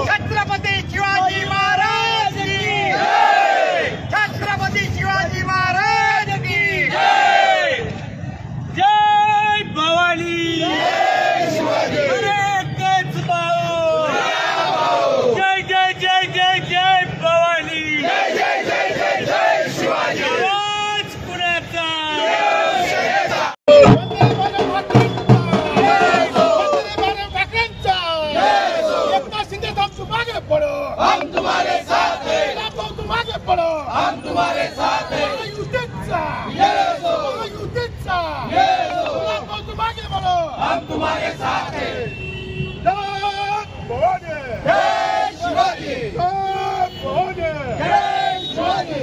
छत्रपती शिवाजी महाराज की जय। छत्रपती शिवाजी महाराज की जय। जय भवानी, जय शिवाजी, जय जय जय जय जय भवानी, जय जय जय जय जय शिवाजी। आवाज कुणाचा? हम तुम्हारे साथ हैं, तुम आगे बढ़ो, हम तुम्हारे साथ हैं। तुम आगे बढ़ो, हम तुम्हारे साथ हैं। जय शिवाजी, जय शिवाजी।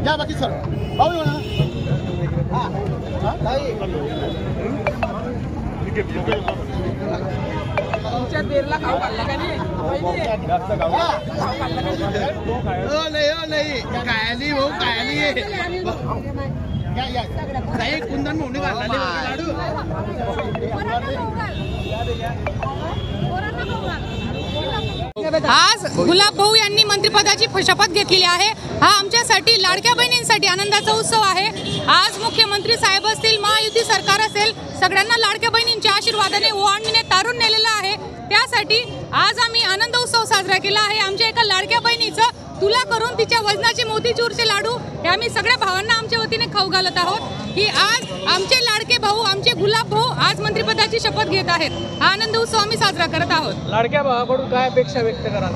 या बाकी सर भाऊ येऊ ना। तुमच्या बेरला खाऊ घालला का नाही? नाही कायली भाऊ कायली काही कुंदन म्हणून घालला आज गुलाब भाऊ यांनी मंत्रिपदाची शपथ घेतलेली आहे। हा आमच्यासाठी लाडक्या बहिणींसाठी आनंदाचा उत्सव आहे। आज मुख्यमंत्री साहेब असतील, महायुती सरकार असेल, सगळ्यांना लाडक्या बहिणींच्या आशीर्वादाने ओवाळणीने तारून नेलेला आहे। त्यासाठी आज आम्ही आनंद उत्सव साजरा केला आहे। आमच्या एका लाडक्या बहिणीचं तुला करून तिच्या वजनाचे मोतीचूरचे लाडू हे आम्ही सगळ्या भावांना आमच्या वतीने खाऊ घालत आहोत की आज आमचे लाडके भाऊ, आमचे गुलाब भाऊ आज मंत्रिपदाची शपथ घेत आहेत। हा आनंद उत्सव आम्ही साजरा करत आहोत। लाडक्या भावाकडून काय अपेक्षा व्यक्त करा?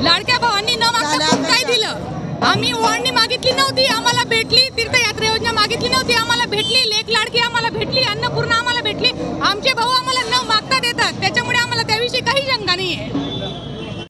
लाडक्या भावांनी न मागता खूप काही दिलं। आम्ही ओवाळणी मागितली नव्हती, आम्हाला भेटली। तीर्थयात्रा योजना मागितली नव्हती, आम्हाला भेटली। लेक लाडकी आम्हाला भेटली, अन्नपूर्णा आम्हाला भेटली। आमचे भाऊ